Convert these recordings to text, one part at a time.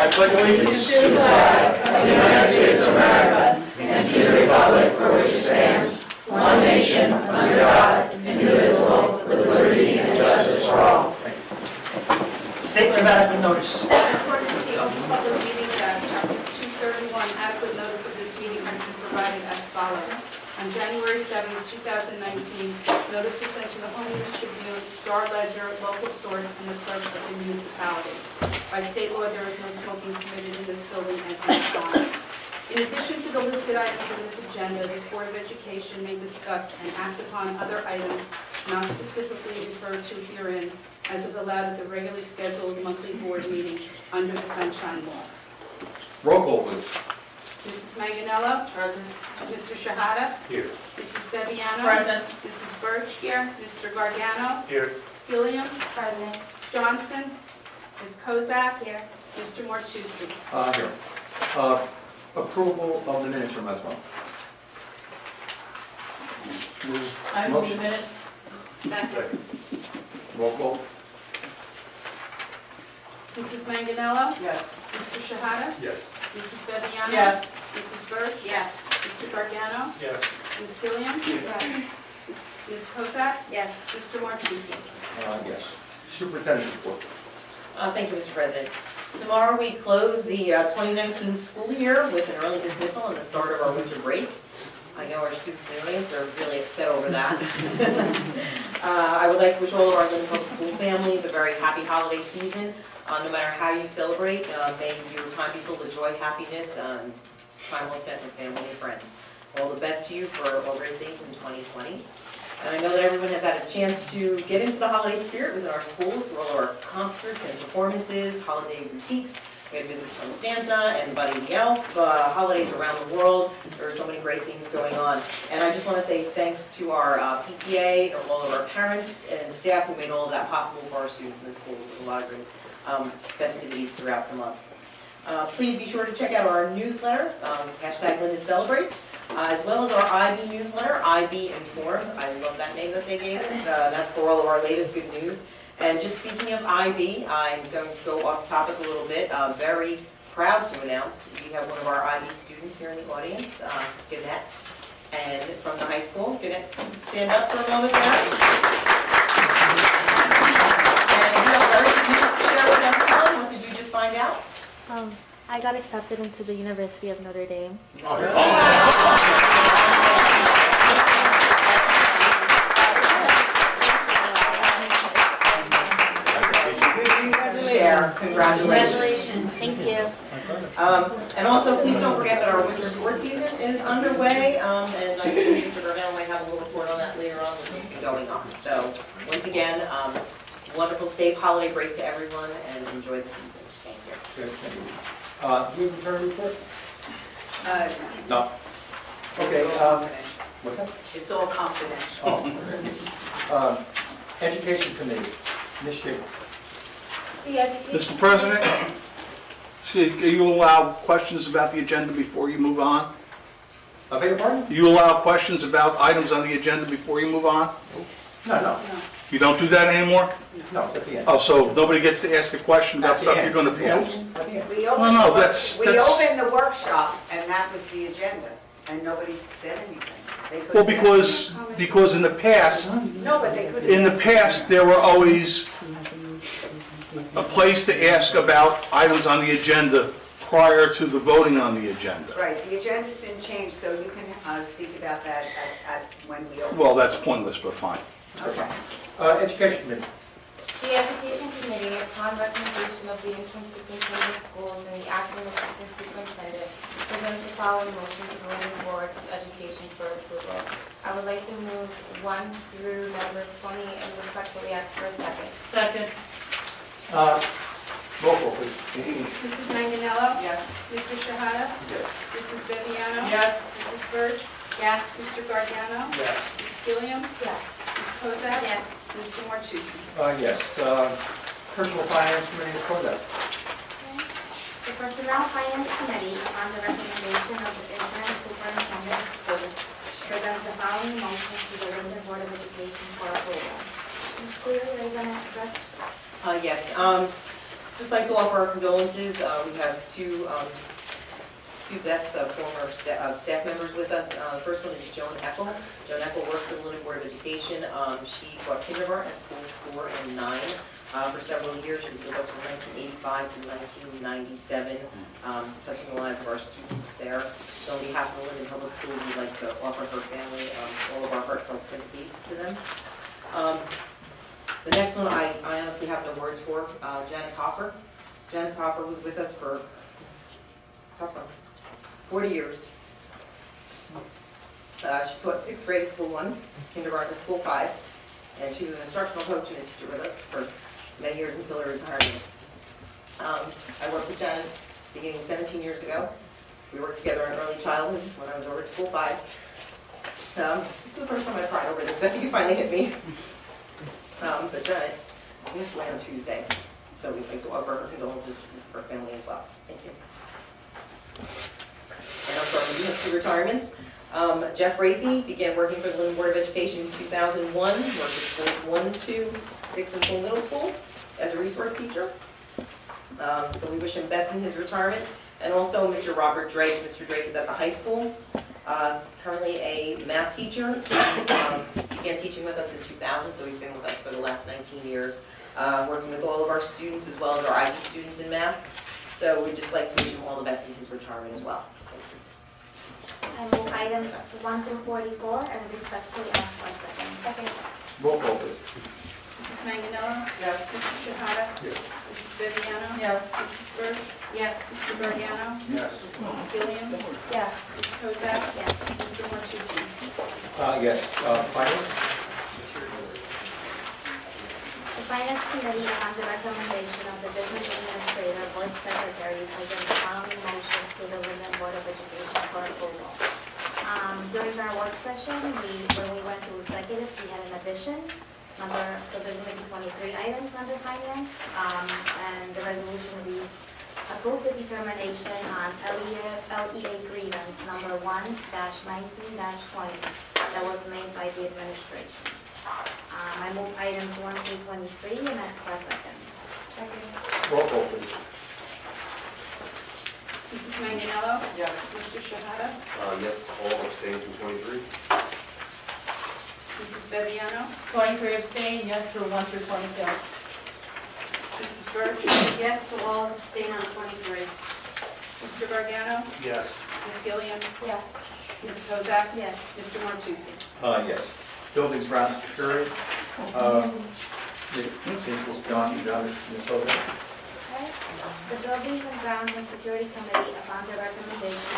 I pledge allegiance to the flag of the United States of America and to the republic for which it stands, one nation, under God, indivisible, with liberty and justice for all. State for adequate notice. According to the Open Public Meetings Act, Chapter 231, adequate notice of this meeting has been provided as follows. On January 7, 2019, notice was sent to the Homeowners Tribune, Star Ledger, local source, and the clerk of the municipality. By state law, there is no smoking permitted in this building at any time. In addition to the listed items on this agenda, this Board of Education may discuss and act upon other items not specifically referred to herein, as is allowed at the regularly scheduled monthly board meeting under the Sunshine Law. Roll call, please. Mrs. Manganello? Present. Mr. Shahada? Here. Mrs. Bebiano? Present. Mrs. Birch? Here. Mr. Gargano? Here. Skilliam? Present. Johnson? Ms. Kozak? Here. Mr. Martucci? Here. Approval of the minutes from last month. I move the minutes. Second. Roll call. Mrs. Manganello? Yes. Mr. Shahada? Yes. Mrs. Bebiano? Yes. Mrs. Birch? Yes. Mr. Gargano? Yes. Ms. Skilliam? Yes. Ms. Kozak? Yes. Mr. Martucci? Yes. Superintendent's report. Thank you, Mr. President. Tomorrow we close the 2019 school year with an early dismissal and the start of our winter break. I know our students in the audience are really upset over that. I would like to wish all of our Linden Public School families a very happy holiday season. No matter how you celebrate, may your time be filled with joy, happiness, and time well spent with family and friends. All the best to you for all great things in 2020. And I know that everyone has had a chance to get into the holiday spirit within our schools through all of our concerts and performances, holiday boutiques. We had visits from Santa and Buddy the Elf, holidays around the world. There are so many great things going on. And I just want to say thanks to our PTA and all of our parents and staff who made all of that possible for our students in the schools. There was a lot of great festivities throughout the month. Please be sure to check out our newsletter, hashtag Linden Celebrates, as well as our IB newsletter, IB Informs. I love that name that they gave it. That's for all of our latest good news. And just speaking of IB, I'm going to go off topic a little bit. Very proud to announce we have one of our IB students here in the audience, Gannett, and from the high school. Gannett, stand up for a moment now. And we have very good news to share with everyone. What did you just find out? I got accepted into the University of Notre Dame. Congratulations. Thank you. And also, please don't forget that our winter sports season is underway, and I think Mr. Gargano might have a little report on that later on, what's going to be going on. So, once again, wonderful, safe holiday break to everyone, and enjoy the season. Thank you. Good, thank you. Do you have a return report? No. Okay. What's that? It's all confidential. Oh. Education Committee. Ms. Shaver. Mr. President, you allow questions about the agenda before you move on? I beg your pardon? You allow questions about items on the agenda before you move on? No. You don't do that anymore? No, at the end. Oh, so nobody gets to ask a question about At the stuff end. you're going to Yes, post? at the end. We Well, no, opened, that's- we that's- opened the workshop, and that was the agenda, and nobody said anything. They couldn't Well, ask because in the past, any- No, but they couldn't. in the ask past, there were always a place to ask about items on the agenda prior to the voting on the agenda. Right, the agenda's been changed, so you can speak about that at when we open. Well, that's pointless, but fine. Okay. Education Committee. The Education Committee, upon recommendation of the interim superintendent of schools and the acting assistant superintendent, presents the following motion to the Linden Board of Education for approval. I would like to move 1 through number 20 and respectfully ask for a second. Second. Roll call, please. Mrs. Manganello? Yes. Mr. Shahada? Yes. Mrs. Bebiano? Yes. Mrs. Birch? Yes. Mr. Gargano? Yes. Ms. Gilliam? Yes. Ms. Kozak? Yes. Mr. Martucci? Yes. Personal Finance Committee is for that. The Personnel Finance Committee, upon the recommendation of the interim superintendent of schools, presents the following motion to the Linden Board of Education for approval. Ms. Clear, are you going to address? Yes. Just like to offer our condolences. We have two deaths of former staff members with us. The first one is Joan Eckel. Joan Eckel worked for the Linden Board of Education. She taught kindergarten at schools 4 and 9 for several years. She was with us from 1985 to 1997, touching the lives of our students there. So on behalf of the Linden Public School, we'd like to offer her family all of our heartfelt sympathies to them. The next one I honestly have no words for. Janice Hoffer. Janice Hoffer was with us for 40 years. She taught 6th grade at School 1, kindergarten at School 5, and she was an instructional coach and a teacher with us for many years until her retirement. I worked with Janice beginning 17 years ago. We worked together in early childhood when I was over at School 5. This is the first time I cried over this. I think it finally hit me. But Janet passed away on Tuesday, so we'd like to offer her condolences to her family as well. Thank you. And I'm sorry, we have 2 retirements. Jeff Rapey began working for the Linden Board of Education in 2001, worked at schools 1, 2, 6, and full middle school as a resource teacher. So we wish him best in his retirement. And also Mr. Robert Drake. Mr. Drake is at the high school, currently a math teacher. Began teaching with us in 2000, so he's been with us for the last 19 years, working with all of our students as well as our IB students in math. So we'd just like to wish him all the best in his retirement as well. I move items 1 through 44 and respectfully ask for a second. Second. Roll call, please. Mrs. Manganello? Yes. Mr. Shahada? Yes. Mrs. Viviano? Yes. Mrs. Birch? Yes. Mr. Guardiano? Yes. Ms. Gillian? Yes. Ms. Kozak? Yes. Mr. Martucci? Yes. Finance? The Finance Committee, upon the recommendation of the Business Administrator, Board Secretary, presents the following motions to the Linden Board of Education for approval. During our work session, when we went to executive, we had an addition. So there's maybe 23 items under finance, and the resolution will be approve the determination on LEA grievance number 1-19-20 that was made by the administration. I move items 1 through 23 and ask for a second. Second. Roll call, please. Mrs. Manganello? Yes. Mr. Shahada? Yes, all abstain from 23. Mrs. Viviano? 23 abstain, yes through 1 through 22. Mrs. Birch? Yes to all, abstain on 23. Mr. Guardiano? Yes. Ms. Gillian? Yes. Ms. Kozak? Yes. Mr. Martucci? Yes. Buildings, grounds, security. John, Ms. Hogan. Okay. The Buildings and Grounds and Security Committee, upon the recommendation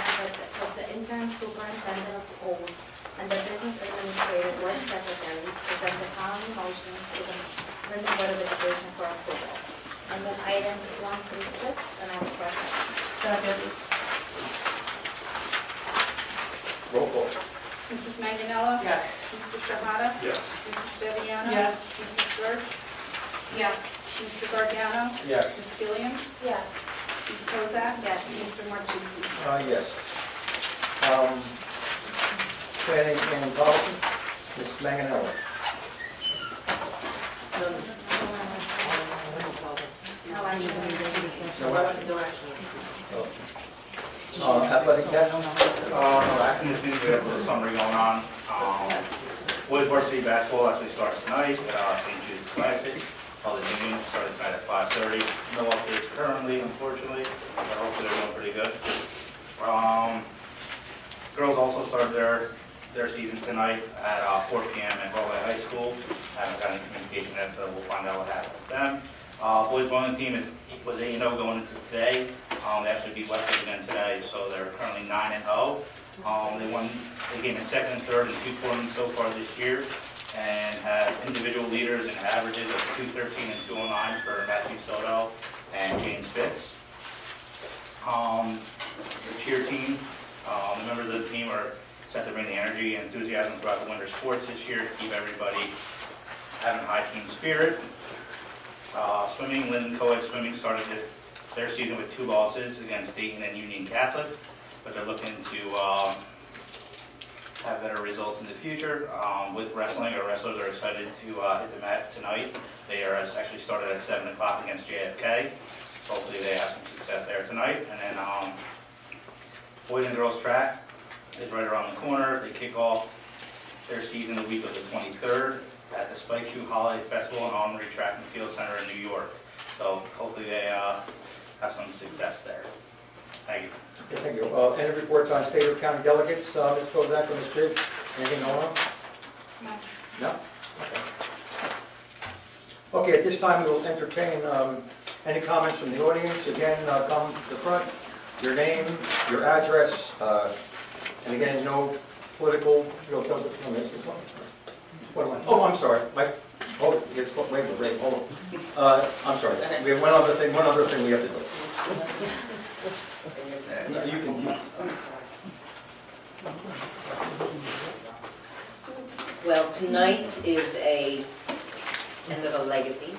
of the interim superintendent of schools and the Business Administrator Board Secretary, present the following motions to the Linden Board of Education for approval. I move items 1 through 6 and ask for a second. Second. Roll call. Mrs. Manganello? Yes. Mr. Shahada? Yes. Mrs. Viviano? Yes. Mrs. Birch? Yes. Mr. Guardiano? Yes. Ms. Gillian? Yes. Ms. Kozak? Yes. Mr. Martucci? Yes. Planning and policy. Ms. Manganello. No action. Athletic cap. Acting as we have a summary going on. Boys varsity basketball actually starts tonight at St. Jude's Classic. The game started tonight at 5:30. No updates currently, unfortunately, but hopefully they're doing pretty good. Girls also started their season tonight at 4 p.m. at Broadway High School. Haven't gotten any communication yet, so we'll find out what happened with them. Boys bowling team was 8-0 going into today. They actually beat Westwood again today, so they're currently 9-0. They came in second and third in 2 tournaments so far this year, and have individual leaders and averages of 213 and 209 for Matthew Soto and James Fitz. The cheer team, the members of the team are set to bring the energy and enthusiasm throughout the winter sports this year to keep everybody having high team spirit. Swimming, Linden Co-ed Swimming started their season with 2 losses against Dayton and Union Catholic, but they're looking to have better results in the future. With wrestling, our wrestlers are excited to hit the mat tonight. They are actually started at 7 o'clock against JFK. hopefully they have some success there tonight. And then boys and girls track is right around the corner. They kick off their season the week of the 23rd at the Spike Shoe Holiday Festival in Armory Track and Field Center in New York. So hopefully they have some success there. Thank you. Okay, thank you. Any reports on state or county delegates? Ms. Kozak or Ms. Biggs? Anything going on? No. No? Okay, at this time, we will entertain any comments from the audience. Again, come to the front, your name, your address, and again, no political, what am I? Oh, I'm sorry. Oh, it's, wait, hold on. I'm sorry. We have one other thing we have to do. You can, Well, tonight is a end of a legacy.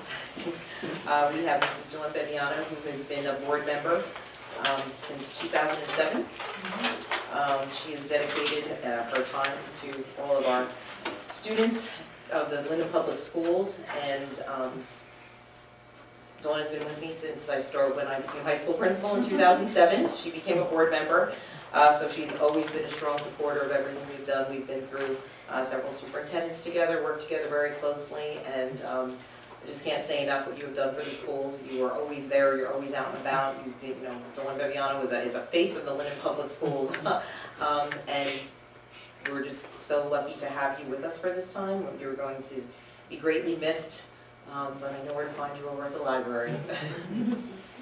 We have Mrs. Dawn Beviano, who has been a board member since 2007. She has dedicated her time to all of our students of the Linden Public Schools, and Dawn has been with me since I started when I became high school principal in 2007. She became a board member, so she's always been a strong supporter of everything we've done. We've been through several superintendents together, worked together very closely, and I just can't say enough what you have done for the schools. You are always there, you're always out and about. You did, Dawn Beviano is a face of the Linden Public Schools, and we're just so lucky to have you with us for this time. You're going to be greatly missed, but I know where to find you over at the library.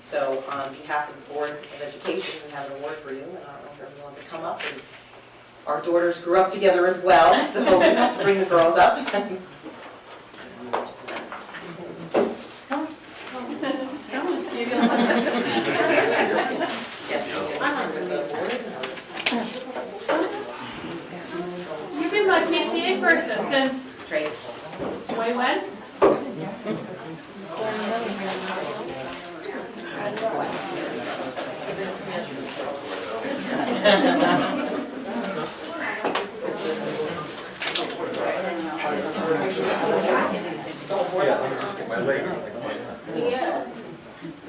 So on behalf of the Board of Education, we have an award for you, and I don't know if everyone wants to come up. And our daughters grew up together as well, so we have to bring the girls up. You've been my PTA person since way when? Yeah.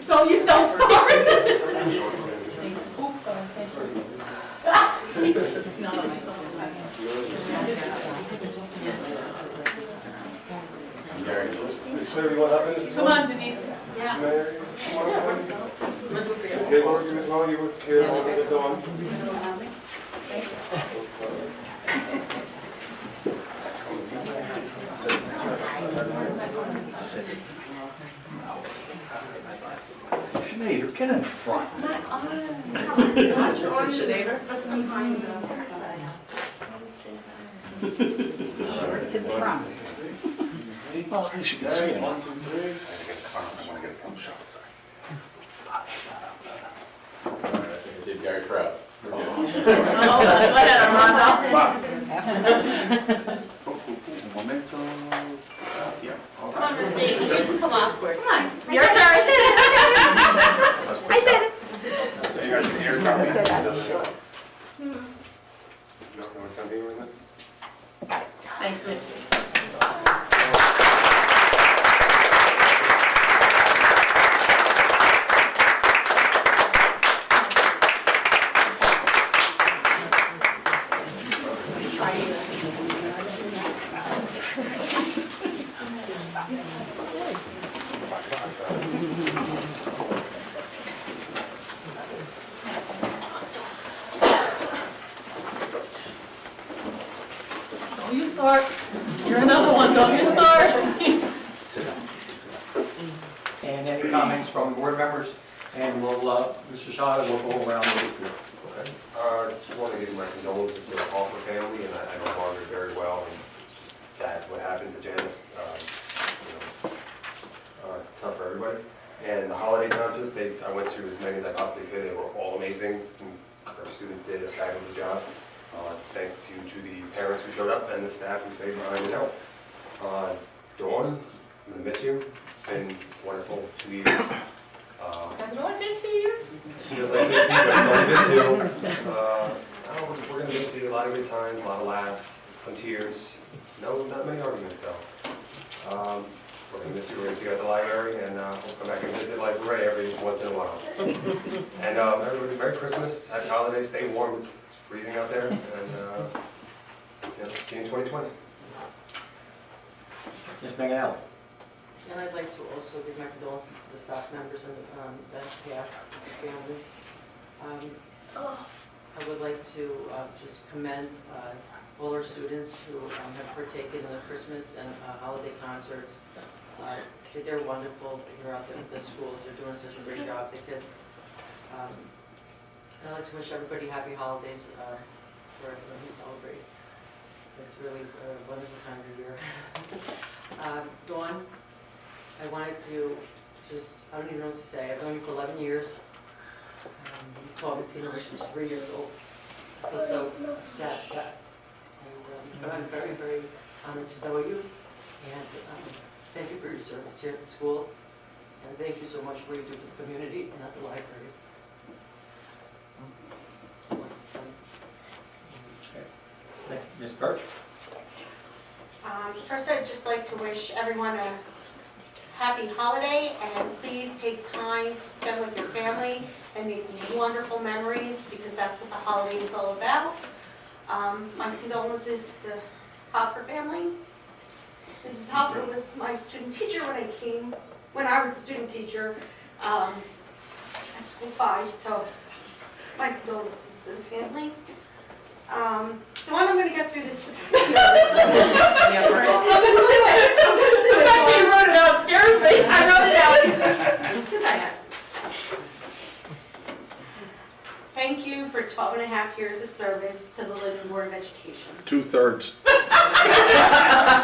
No, you don't start. Come on, Denise. Yeah. Sinead, get in front. To the front. Well, at least you can see it. One, two, three. I want to get it from the shot. I did Gary proud. Momento. Come on, Mercedes, you can come on. Come on, your turn. I did it. You guys can hear it. You don't know what's on the with it? Thanks, Mitch. Don't you start. You're another one, don't you start. And any comments from board members? And we'll, Mr. Shada will go around the report. Okay. Just want to give my condolences to the Hoffer family, and I know Margaret very well, and it's just sad what happened to Janice. It's tough for everybody. And the holiday concerts, I went to as many as I possibly could. They were all amazing. And our students did a fabulous job. Thanks to the parents who showed up and the staff who stayed behind and helped. Dawn, I'm going to miss you. It's been wonderful 2 years. Has it only been 2 years? Feels like it's only been 2. We're going to get to a lot of good times, a lot of laughs, some tears. No, not many arguments though. we're going to miss you. We're going to see you at the library, and we'll come back and visit like Ray every once in a while. And everybody, Merry Christmas, Happy Holidays, stay warm. It's freezing out there, and see you in 2020. Ms. Manganelli. And I'd like to also give my condolences to the staff members and that passed families. I would like to just commend all our students who have partaken in the Christmas and holiday concerts. They're wonderful. They're out there at the schools. They're doing such a great job. The kids. I'd like to wish everybody happy holidays for everyone who celebrates. It's really a wonderful time of year. Dawn, I wanted to just, I don't even know what to say. I've known you for 11 years. You told me Tina when she was 3 years old. I feel so sad for that. And I'm very, very honored to know you. And thank you for your service here at the schools. And thank you so much for what you do for the community and at the library. Ms. Birch. First, I'd just like to wish everyone a happy holiday, and please take time to spend with your family and make wonderful memories, because that's what the holiday is all about. My condolences to the Hoffer family. Mrs. Hoffer was my student teacher when I was a student teacher at School 5, so my condolences to the family. Dawn, I'm going to get through this with you. I'm going to do it. The fact that you wrote it out scares me. I wrote it out because I had to. Thank you for 12 and a half years of service to the Linden Board of Education. 2/3.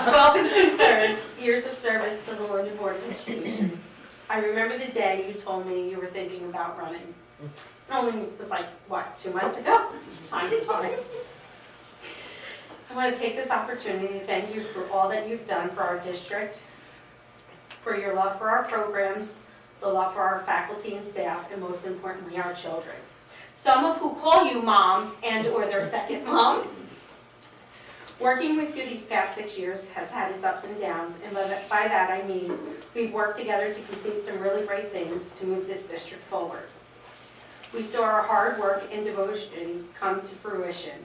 12 and 2/3 years of service to the Linden Board of Education. I remember the day you told me you were thinking about running. It only was like, what, 2 months ago? Time flies. I want to take this opportunity to thank you for all that you've done for our district, for your love for our programs, the love for our faculty and staff, and most importantly, our children. Some of who call you mom and or their second mom. Working with you these past 6 years has had its ups and downs, and by that I mean we've worked together to complete some really great things to move this district forward. We saw our hard work and devotion come to fruition.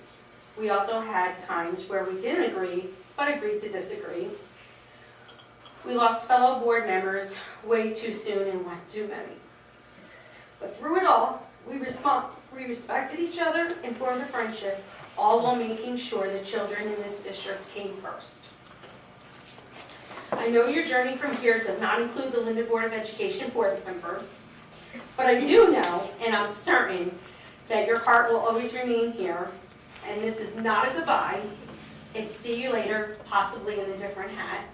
We also had times where we didn't agree, but agreed to disagree. We lost fellow board members way too soon and one too many. But through it all, we respected each other and formed a friendship, all while making sure the children in this district came first. I know your journey from here does not include the Linden Board of Education board member, but I do know, and I'm certain, that your heart will always remain here, and this is not a goodbye. It's see you later, possibly in a different hat.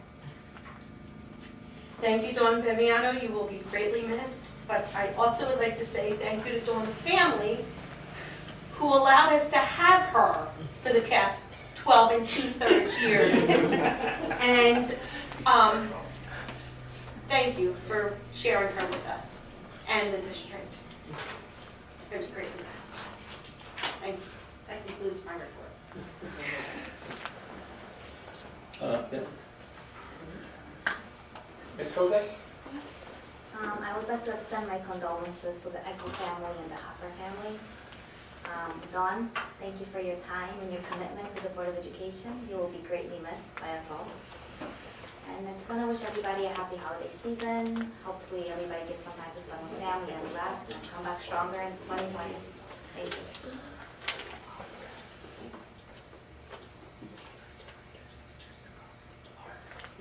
Thank you, Dawn Bebiano. You will be greatly missed, but I also would like to say thank you to Dawn's family, who allowed us to have her for the past 12 and 2/3 years. And thank you for sharing her with us and the district. It was greatly missed. Thank you. That concludes my report. Ms. Kozak? I would like to extend my condolences to the Echo family and the Hoffer family. Dawn, thank you for your time and your commitment to the Board of Education. You will be greatly missed by us all. And I just want to wish everybody a happy holiday season. Hopefully everybody gets some time to spend with family and relax and come back stronger in 2020. Thank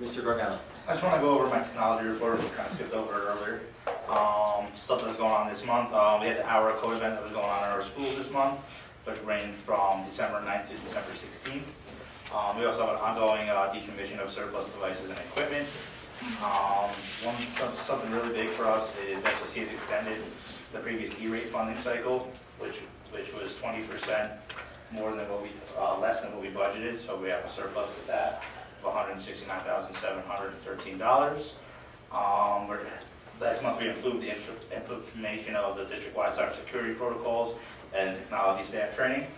you. Mr. Gargano. I just want to go over my technology report. We kind of skipped over it earlier. Stuff that's going on this month. We had the hour code event that was going on in our schools this month, which ranged from December 9th to December 16th. We also have an ongoing decommission of surplus devices and equipment. Something really big for us is SSC has extended the previous E-rate funding cycle, which was 20% more than what we less than what we budgeted. So we have a surplus with that of $169,713. Last month we improved the implementation of the district-wide cybersecurity protocols and technology staff training,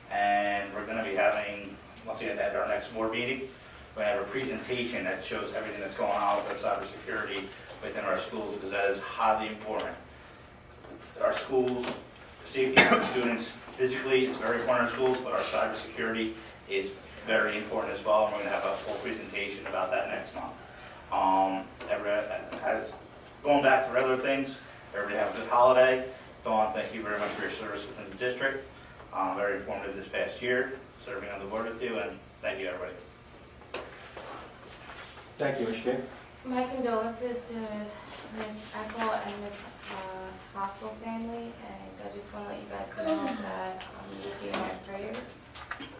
and we're going to be having, once again, at our next board meeting, We're going to have a presentation that shows everything that's going on with our cybersecurity within our schools, because that is highly important. Our schools, the safety of our students physically is very important in our schools, but our cybersecurity is very important as well, and we're going to have a full presentation about that next month. Going back to regular things, everybody have a good holiday. Dawn, thank you very much for your service within the district. Very informative this past year, serving on the board with you, and thank you, everybody. Thank you, Ms. King. My condolences to Ms. Eckel and Ms. Hoffel family, and I just want to let you guys know that you'll be in my prayers.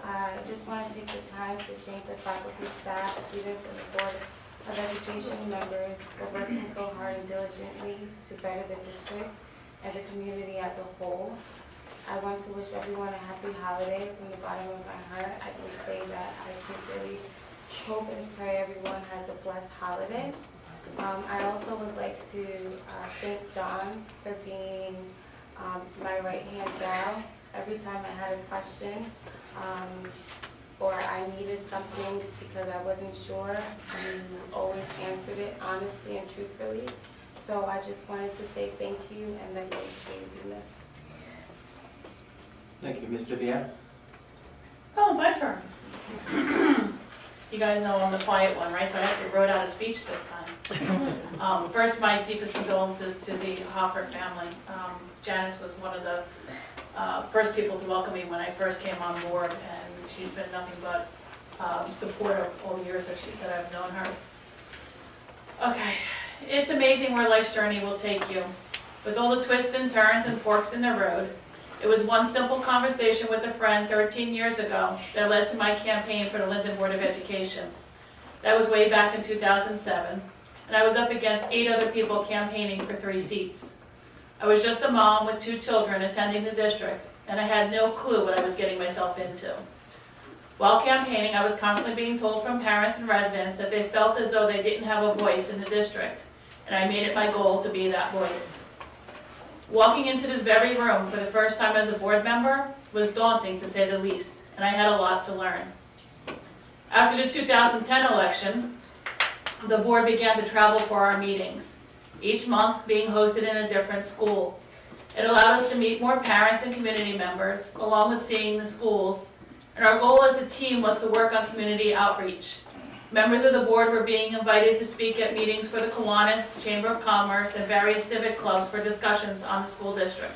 I just want to take the time to thank the faculty, staff, students, and the Board of Education members for working so hard and diligently to better the district and the community as a whole. I want to wish everyone a happy holiday from the bottom of my heart. I can say that I sincerely hope and pray everyone has a blessed holiday. I also would like to thank John for being my right-hand gal. Every time I had a question or I needed something because I wasn't sure, you always answered it honestly and truthfully. So I just wanted to say thank you and that you'll be missed. Thank you, Ms. Vivian. Oh, my turn. You guys know I'm the quiet one, right? So I actually wrote out a speech this time. First, my deepest condolences to the Hoffer family. Janice was one of the first people to welcome me when I first came on board, and she's been nothing but supportive all the years that I've known her. Okay, it's amazing where life's journey will take you. With all the twists and turns and forks in the road, it was one simple conversation with a friend 13 years ago that led to my campaign for the Linden Board of Education. That was way back in 2007, and I was up against 8 other people campaigning for 3 seats. I was just a mom with 2 children attending the district, and I had no clue what I was getting myself into. While campaigning, I was constantly being told from parents and residents that they felt as though they didn't have a voice in the district, and I made it my goal to be that voice. Walking into this very room for the first time as a board member was daunting, to say the least, and I had a lot to learn. After the 2010 election, the board began to travel for our meetings, each month being hosted in a different school. It allowed us to meet more parents and community members, along with seeing the schools, and our goal as a team was to work on community outreach. Members of the board were being invited to speak at meetings for the Kiwanis, Chamber of Commerce, and various civic clubs for discussions on the school district.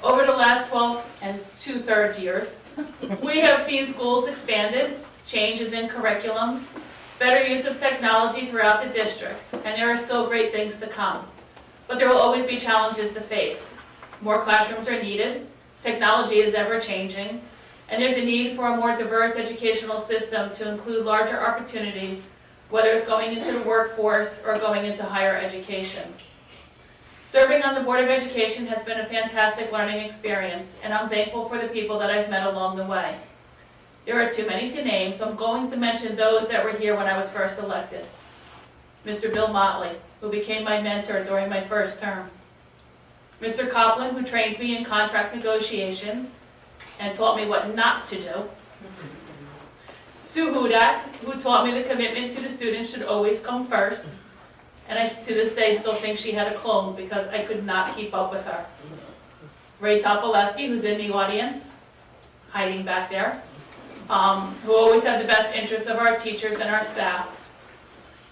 Over the last 12 and 2/3 years, we have seen schools expanded, changes in curriculums, better use of technology throughout the district, and there are still great things to come. But there will always be challenges to face. More classrooms are needed, technology is ever changing, and there's a need for a more diverse educational system to include larger opportunities, whether it's going into the workforce or going into higher education. Serving on the Board of Education has been a fantastic learning experience, and I'm thankful for the people that I've met along the way. There are too many to name, so I'm going to mention those that were here when I was first elected. Mr. Bill Motley, who became my mentor during my first term. Mr. Copland, who trained me in contract negotiations and taught me what not to do. Sue Hudak, who taught me the commitment to the students should always come first. And I, to this day, still think she had a clone because I could not keep up with her. Ray Topolesky, who's in the audience, hiding back there, who always had the best interests of our teachers and our staff.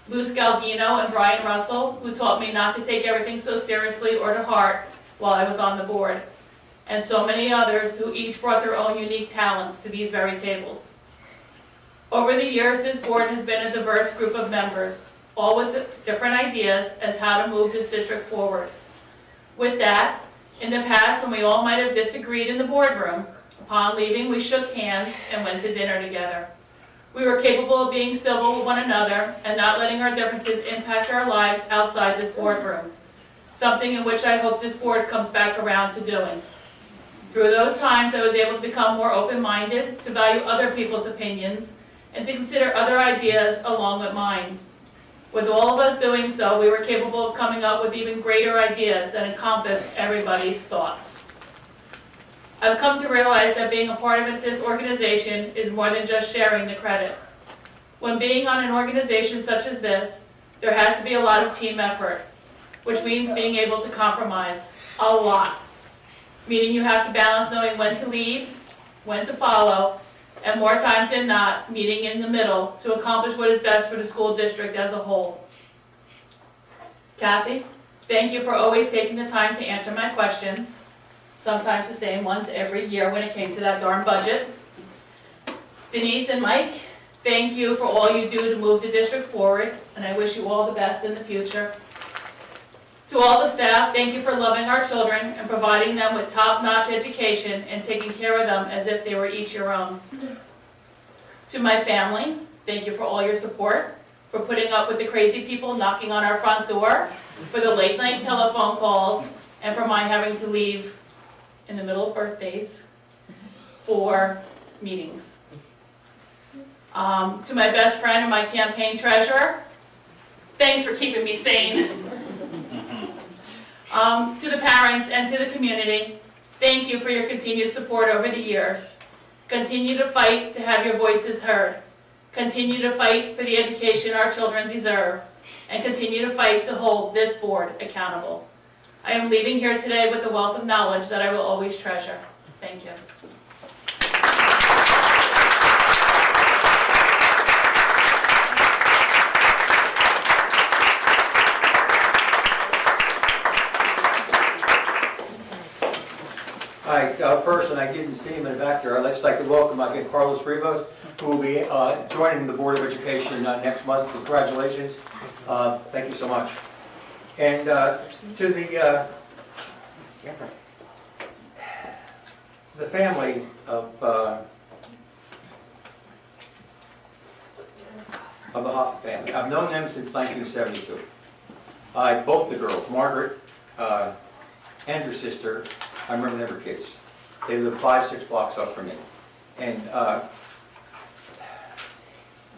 Lou Scaldino and Brian Russell, who taught me not to take everything so seriously or to heart while I was on the board. And so many others who each brought their own unique talents to these very tables. Over the years, this board has been a diverse group of members, all with different ideas as how to move this district forward. With that, in the past, when we all might have disagreed in the boardroom, upon leaving, we shook hands and went to dinner together. We were capable of being civil with one another and not letting our differences impact our lives outside this boardroom, something in which I hope this board comes back around to doing. Through those times, I was able to become more open-minded, to value other people's opinions, and to consider other ideas along with mine. With all of us doing so, we were capable of coming up with even greater ideas that encompassed everybody's thoughts. I've come to realize that being a part of this organization is more than just sharing the credit. When being on an organization such as this, there has to be a lot of team effort, which means being able to compromise a lot. Meaning you have to balance knowing when to lead, when to follow, and more times than not, meeting in the middle to accomplish what is best for the school district as a whole. Kathy, thank you for always taking the time to answer my questions, sometimes the same ones every year when it came to that darn budget. Denise and Mike, thank you for all you do to move the district forward, and I wish you all the best in the future. To all the staff, thank you for loving our children and providing them with top-notch education and taking care of them as if they were each your own. To my family, thank you for all your support, for putting up with the crazy people knocking on our front door, for the late-night telephone calls, and for my having to leave in the middle of birthdays for meetings. To my best friend and my campaign treasurer, thanks for keeping me sane. To the parents and to the community, thank you for your continued support over the years. Continue to fight to have your voices heard. Continue to fight for the education our children deserve. And continue to fight to hold this board accountable. I am leaving here today with a wealth of knowledge that I will always treasure. Thank you. Hi, first, and I didn't see him in the back there, I'd just like to welcome again Carlos Rivas, who will be joining the Board of Education next month. Congratulations. Thank you so much. And to the family of the Hoffman family. I've known them since 1972. Both the girls, Margaret and her sister, I remember they were kids. They lived 5-6 blocks up from me. And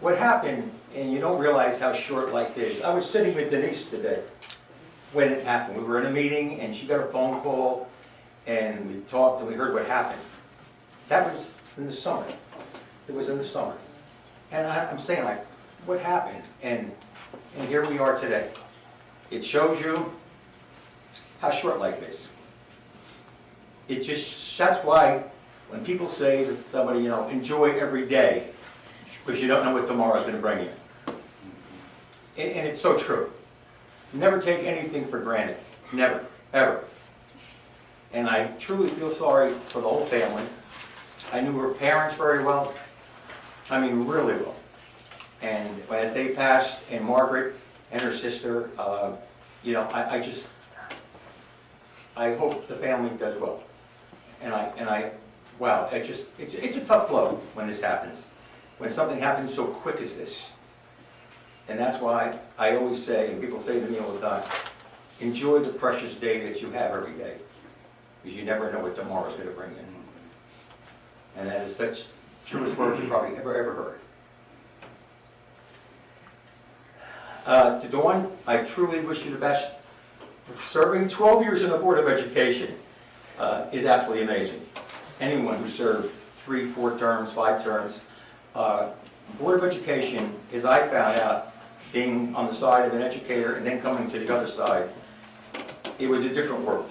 what happened, and you don't realize how short life is, I was sitting with Denise today when it happened. We were in a meeting and she got a phone call and we talked and we heard what happened. That was in the summer. It was in the summer. And I'm saying, like, what happened? And here we are today. It shows you how short life is. It just, that's why when people say to somebody, you know, enjoy every day, because you don't know what tomorrow's going to bring you. And it's so true. Never take anything for granted. Never, ever. And I truly feel sorry for the whole family. I knew her parents very well. I mean, really well. And when they passed, and Margaret and her sister, you know, I hope the family does well. Wow, it's a tough blow when this happens. When something happens so quick as this. And that's why I always say, and people say to me all the time, enjoy the precious day that you have every day. Because you never know what tomorrow's going to bring in. And that is such truest words you probably ever heard. To Dawn, I truly wish you the best. Serving 12 years in the Board of Education is absolutely amazing. Anyone who served 3, 4 terms, 5 terms. Board of Education, as I found out, being on the side of an educator and then coming to the other side, it was a different world.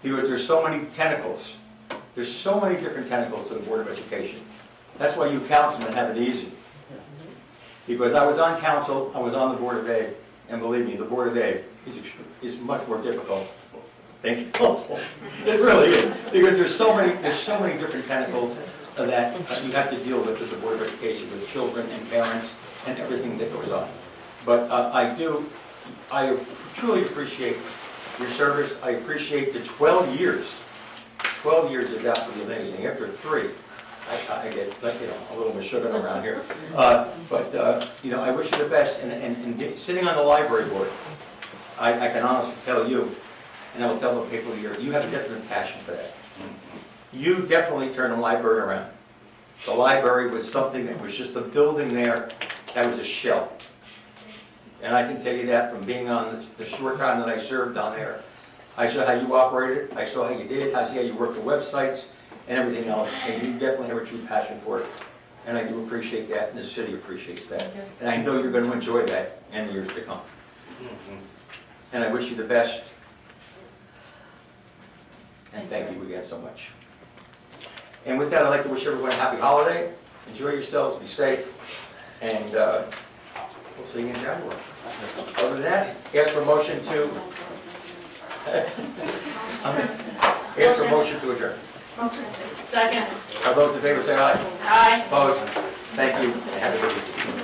Because there's so many tentacles. There's so many different tentacles to the Board of Education. That's why you councilmen have it easy. Because I was on council, I was on the Board of Ed, and believe me, the Board of Ed is much more difficult than council. It really is. Because there's so many different tentacles that you have to deal with at the Board of Education, with children and parents and everything that goes on. But I truly appreciate your service. I appreciate the 12 years. 12 years is absolutely amazing. After 3, I get, you know, a little mishugging around here. But you know, I wish you the best. And sitting on the library board, I can honestly tell you, and I will tell the people here, you have a definite passion for that. You definitely turned the library around. The library was something that was just a building there that was a shell. And I can tell you that from being on the short time that I served down there. I saw how you operated, I saw how you did, I see how you worked the websites and everything else, and you definitely have a true passion for it. And I do appreciate that, and the city appreciates that. Thank you. And I know you're going to enjoy that in the years to come. And I wish you the best. And thank you again so much. And with that, I'd like to wish everyone a happy holiday. Enjoy yourselves, be safe, and we'll see you in January. Other than that, ask for a motion to... ask for a motion to adjourn. Second. All those in favor say aye. Aye. Opposed? Thank you, and have a good week.